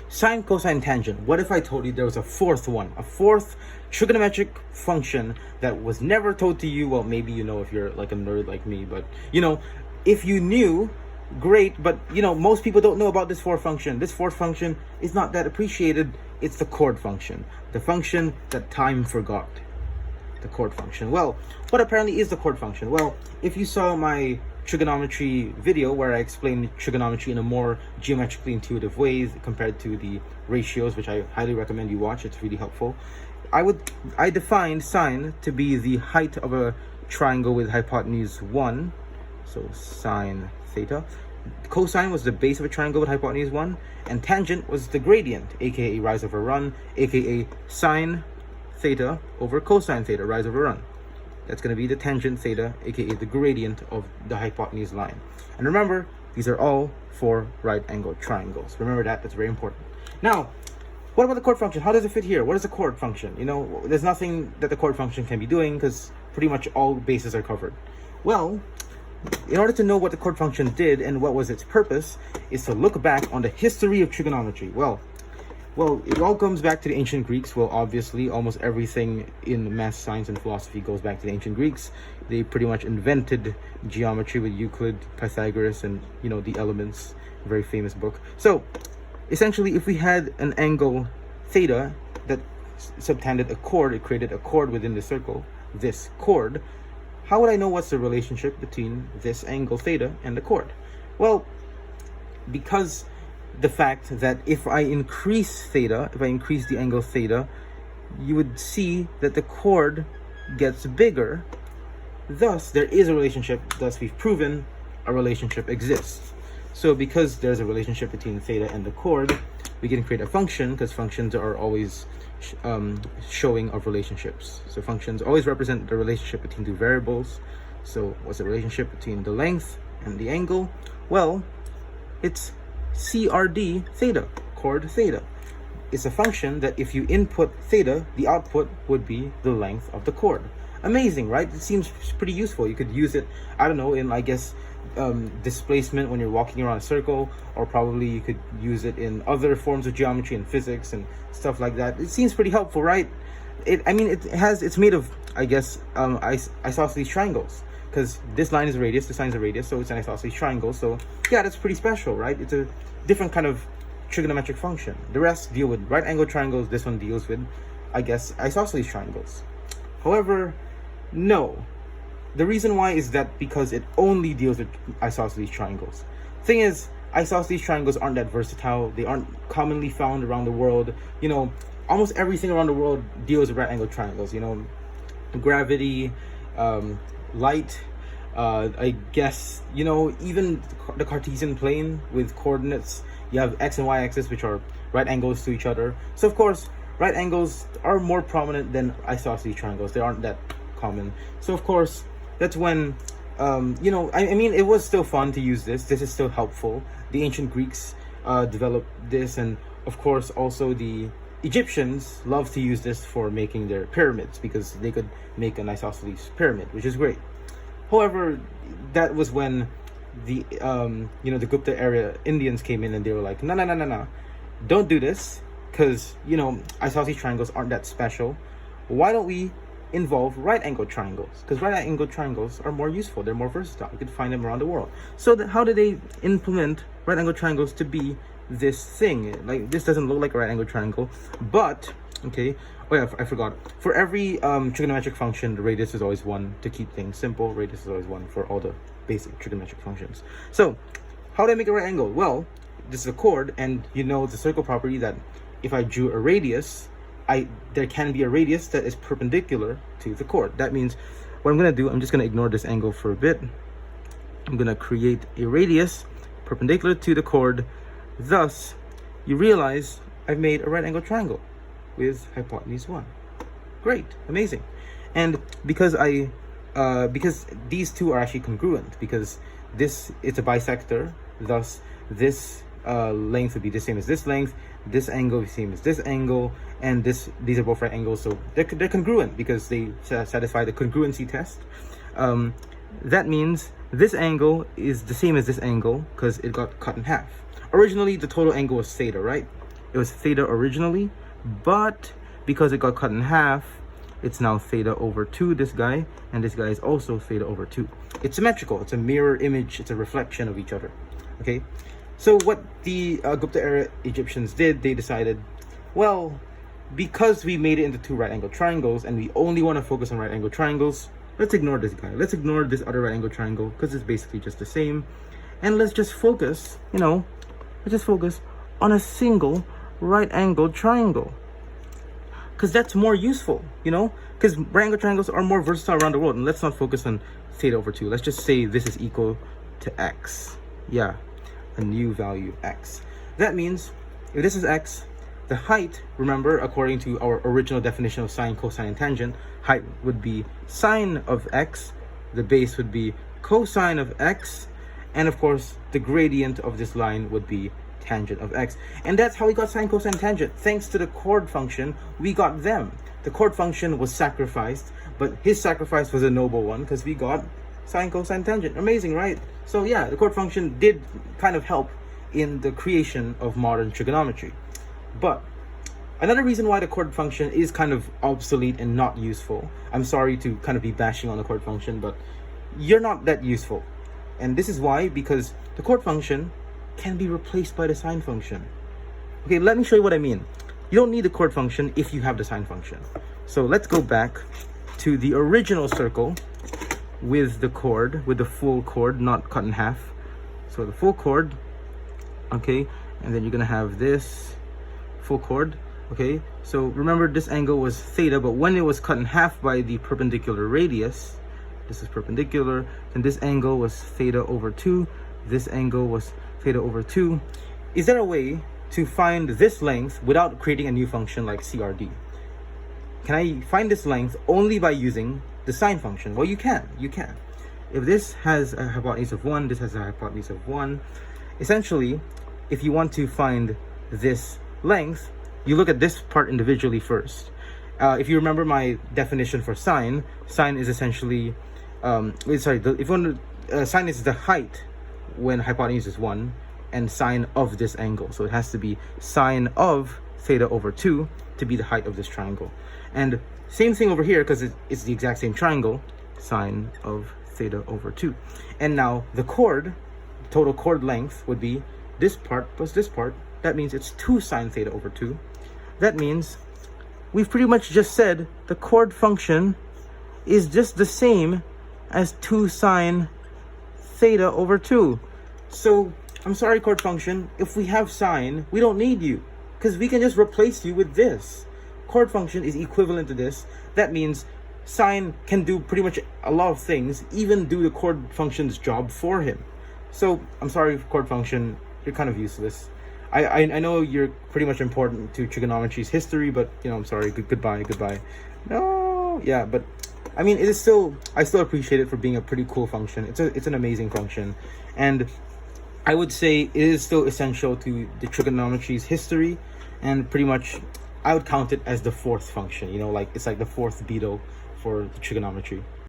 Sine, cosine, tangent. What if I told you there was a fourth one, a fourth trigonometric function that was never told to you? Well, maybe you know if you're like a nerd like me, but if you knew, great. But most people don't know about this fourth function. This fourth function is not that appreciated. It's the chord function, the function that time forgot. The chord function. Well, what apparently is the chord function? Well, if you saw my trigonometry video where I explained trigonometry in a more geometrically intuitive way compared to the ratios, which I highly recommend you watch, it's really helpful. I defined sine to be the height of a triangle with hypotenuse 1, so sine theta. Cosine was the base of a triangle with hypotenuse 1, and tangent was the gradient, aka rise over run, aka sine theta over cosine theta, rise over run. That's going to be the tangent theta, aka the gradient of the hypotenuse line. And remember, these are all for right angled triangles. Remember that, that's very important. Now, what about the chord function? How does it fit here? What is the chord function? There's nothing that the chord function can be doing because pretty much all bases are covered. Well, in order to know what the chord function did and what was its purpose, is to look back on the history of trigonometry. Well, it all comes back to the ancient Greeks. Well, obviously, almost everything in math, science, and philosophy goes back to the ancient Greeks. They pretty much invented geometry with Euclid, Pythagoras, and, the Elements, a very famous book. So, essentially, if we had an angle theta that subtended a chord, it created a chord within the circle, this chord, how would I know what's the relationship between this angle theta and the chord? Well, because the fact that if I increase theta, if I increase the angle theta, you would see that the chord gets bigger. Thus, there is a relationship. Thus, we've proven a relationship exists. So because there's a relationship between theta and the chord, we can create a function, because functions are always showing of relationships. So functions always represent the relationship between two variables. So what's the relationship between the length and the angle? Well, it's CRD theta, chord theta. It's a function that if you input theta, the output would be the length of the chord. Amazing, right? It seems pretty useful. You could use it, I don't know, in, I guess, displacement when you're walking around a circle, or probably you could use it in other forms of geometry and physics and stuff like that. It seems pretty helpful, right? It's made of, I guess, isosceles triangles, because this line is a radius, this line is a radius, so it's an isosceles triangle. So yeah, that's pretty special, right? It's a different kind of trigonometric function. The rest deal with right angle triangles. This one deals with, I guess, isosceles triangles. However, no. The reason why is that because it only deals with isosceles triangles. Thing is, isosceles triangles aren't that versatile. They aren't commonly found around the world. Almost everything around the world deals with right angle triangles. Gravity, light, I guess, even the Cartesian plane with coordinates. You have x and y axis, which are right angles to each other. So of course, right angles are more prominent than isosceles triangles. They aren't that common. So of course, that's when, it was still fun to use this. This is still helpful. The ancient Greeks developed this, and of course also the Egyptians love to use this for making their pyramids, because they could make an isosceles pyramid, which is great. However, that was when the the Gupta era Indians came in, and they were like, no, don't do this, because isosceles triangles aren't that special. Why don't we involve right angled triangles? Because right angled triangles are more useful, they're more versatile, you can find them around the world. So how did they implement right angled triangles to be this thing? Like, this doesn't look like a right angled triangle, but okay. Oh yeah, I forgot. For every trigonometric function, the radius is always 1. To keep things simple, radius is always 1 for all the basic trigonometric functions. So how do I make a right angle? Well, this is a chord, and it's a circle property that if I drew a radius, there can be a radius that is perpendicular to the chord. That means what I'm going to do, I'm just going to ignore this angle for a bit. I'm going to create a radius perpendicular to the chord. Thus, you realize I've made a right angle triangle with hypotenuse 1. Great, amazing. And because these two are actually congruent, because it's a bisector, thus this length would be the same as this length, this angle is the same as this angle, and these are both right angles, so they're congruent because they satisfy the congruency test. That means this angle is the same as this angle because it got cut in half. Originally, the total angle was theta, right? It was theta originally, but because it got cut in half, it's now theta over 2, this guy, and this guy is also theta over 2. It's symmetrical. It's a mirror image. It's a reflection of each other. Okay, so what the Gupta era Egyptians did, they decided, well, because we made it into two right angle triangles and we only want to focus on right angle triangles, let's ignore this guy. Let's ignore this other right angle triangle because it's basically just the same. And let's just focus, let's just focus on a single right angle triangle. Because that's more useful, because right angle triangles are more versatile around the world. And let's not focus on theta over 2. Let's just say this is equal to x. Yeah, a new value, x. That means if this is x, the height, remember, according to our original definition of sine, cosine, and tangent, height would be sine of x, the base would be cosine of x, and of course, the gradient of this line would be tangent of x. And that's how we got sine, cosine, tangent. Thanks to the chord function, we got them. The chord function was sacrificed, but his sacrifice was a noble one because we got sine, cosine, tangent. Amazing, right? So yeah, the chord function did kind of help in the creation of modern trigonometry. But another reason why the chord function is kind of obsolete and not useful, I'm sorry to kind of be bashing on the chord function, but you're not that useful. And this is why, because the chord function can be replaced by the sine function. Okay, let me show you what I mean. You don't need the chord function if you have the sine function. So let's go back to the original circle with the chord, with the full chord, not cut in half. So the full chord, okay, and then you're gonna have this full chord, okay? So remember, this angle was theta, but when it was cut in half by the perpendicular radius, this is perpendicular, and this angle was theta over 2, this angle was theta over 2. Is there a way to find this length without creating a new function like CRD? Can I find this length only by using the sine function? Well, you can. If this has a hypotenuse of 1, this has a hypotenuse of 1. Essentially, if you want to find this length, you look at this part individually first. If you remember my definition for sine is essentially, sine is the height when hypotenuse is 1, and sine of this angle. So it has to be sine of theta over 2 to be the height of this triangle. And same thing over here, because it's the exact same triangle, sine of theta over 2. And now the chord, total chord length would be this part plus this part. That means it's 2 sine theta over 2. That means we've pretty much just said the chord function is just the same as 2 sine theta over 2. So I'm sorry, chord function, if we have sine, we don't need you because we can just replace you with this. Chord function is equivalent to this. That means sine can do pretty much a lot of things, even do the chord function's job for him. So I'm sorry, chord function, you're kind of useless. I know you're pretty much important to trigonometry's history, but I'm sorry. Goodbye. No, yeah, but I mean, I still appreciate it for being a pretty cool function. It's an amazing function, and I would say it is still essential to the trigonometry's history, and pretty much I would count it as the fourth function. It's like the fourth Beatle for the trigonometry.